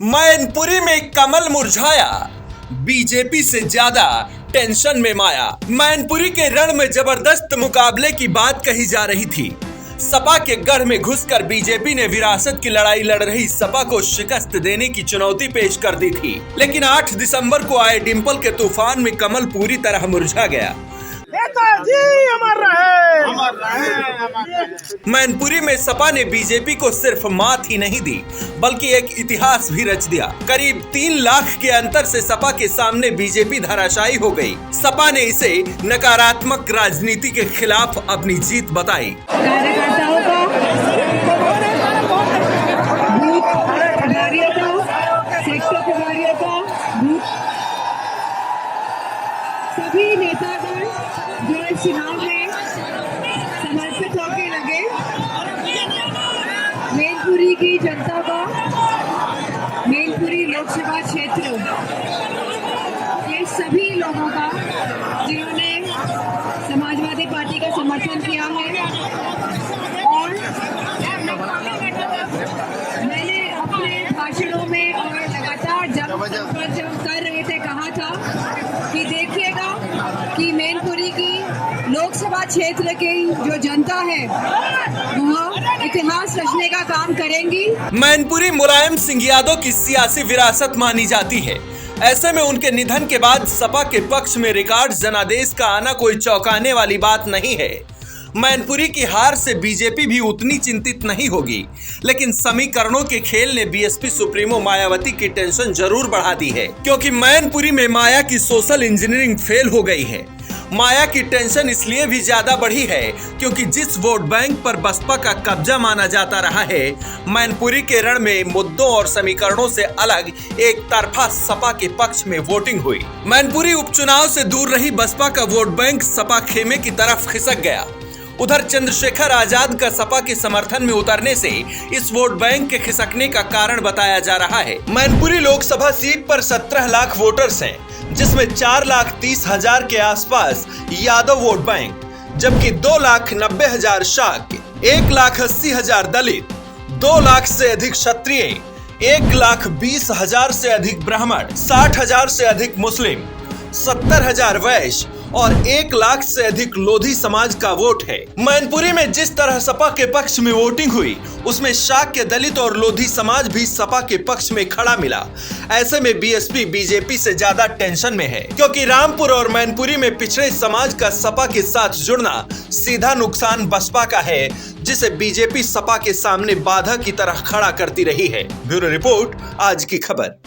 मैनपुरी में कमल मुरझाया, बीजेपी से ज्यादा टेंशन में माया। मैनपुरी के रण में जबरदस्त मुकाबले की बात कही जा रही थी। सपा के गढ़ में घुसकर बीजेपी ने विरासत की लड़ाई लड़ रही सपा को शिकस्त देने की चुनौती पेश कर दी थी, लेकिन 8 दिसंबर को आए डिंपल के तूफान में कमल पूरी तरह मुरझा गया। नेताजी अमर रहे, अमर रहे। मैनपुरी में सपा ने बीजेपी को सिर्फ मात ही नहीं दी, बल्कि एक इतिहास भी रच दिया। करीब 3 लाख के अंतर से सपा के सामने बीजेपी धराशायी हो गई। सपा ने इसे नकारात्मक राजनीति के खिलाफ अपनी जीत बताई। कार्यकर्ताओं का, बूथ प्रभारियों का, सेक्टर प्रभारियों का, सभी नेतागण जो इस चुनाव में समर्पित होकर लगे, मैनपुरी की जनता का, मैनपुरी लोकसभा क्षेत्र के सभी लोगों का जिन्होंने समाजवादी पार्टी का समर्थन किया है। और मैंने अपने भाषणों में और लगातार जब कर रहे थे कहा था कि देखिएगा कि मैनपुरी की लोकसभा क्षेत्र की जो जनता है वह इतिहास रचने का काम करेंगी। मैनपुरी मुलायम सिंह यादव की सियासी विरासत मानी जाती है। ऐसे में उनके निधन के बाद सपा के पक्ष में रिकॉर्ड जनादेश का आना कोई चौंकाने वाली बात नहीं है। मैनपुरी की हार से बीजेपी भी उतनी चिंतित नहीं होगी, लेकिन समीकरणों के खेल ने बीएसपी सुप्रीमो मायावती की टेंशन जरूर बढ़ा दी है, क्योंकि मैनपुरी में माया की सोशल इंजीनियरिंग फेल हो गई है। माया की टेंशन इसलिए भी ज्यादा बढ़ी है क्योंकि जिस वोट बैंक पर बसपा का कब्जा माना जाता रहा है, मैनपुरी के रण में मुद्दों और समीकरणों से अलग एक तरफा सपा के पक्ष में वोटिंग हुई। मैनपुरी उपचुनाव से दूर रही बसपा का वोट बैंक सपा खेमे की तरफ खिसक गया। उधर चंद्रशेखर आजाद का सपा के समर्थन में उतरने से इस वोट बैंक के खिसकने का कारण बताया जा रहा है। मैनपुरी लोकसभा सीट पर 17 लाख वोटर्स हैं, जिसमें 4,30,000 के आसपास यादव वोट बैंक, जबकि 2,90,000 शाक्य, 1,80,000 दलित, 2 लाख से अधिक क्षत्रिय, 1,20,000 से अधिक ब्राह्मण, 60,000 से अधिक मुस्लिम, 70,000 वैश्य और 1 लाख से अधिक लोधी समाज का वोट है। मैनपुरी में जिस तरह सपा के पक्ष में वोटिंग हुई, उसमें शाक्य, दलित और लोधी समाज भी सपा के पक्ष में खड़ा मिला। ऐसे में बीएसपी बीजेपी से ज्यादा टेंशन में है, क्योंकि रामपुर और मैनपुरी में पिछड़े समाज का सपा के साथ जुड़ना सीधा नुकसान बसपा का है, जिसे बीजेपी सपा के सामने बाधा की तरह खड़ा करती रही है। ब्यूरो रिपोर्ट, आज की खबर।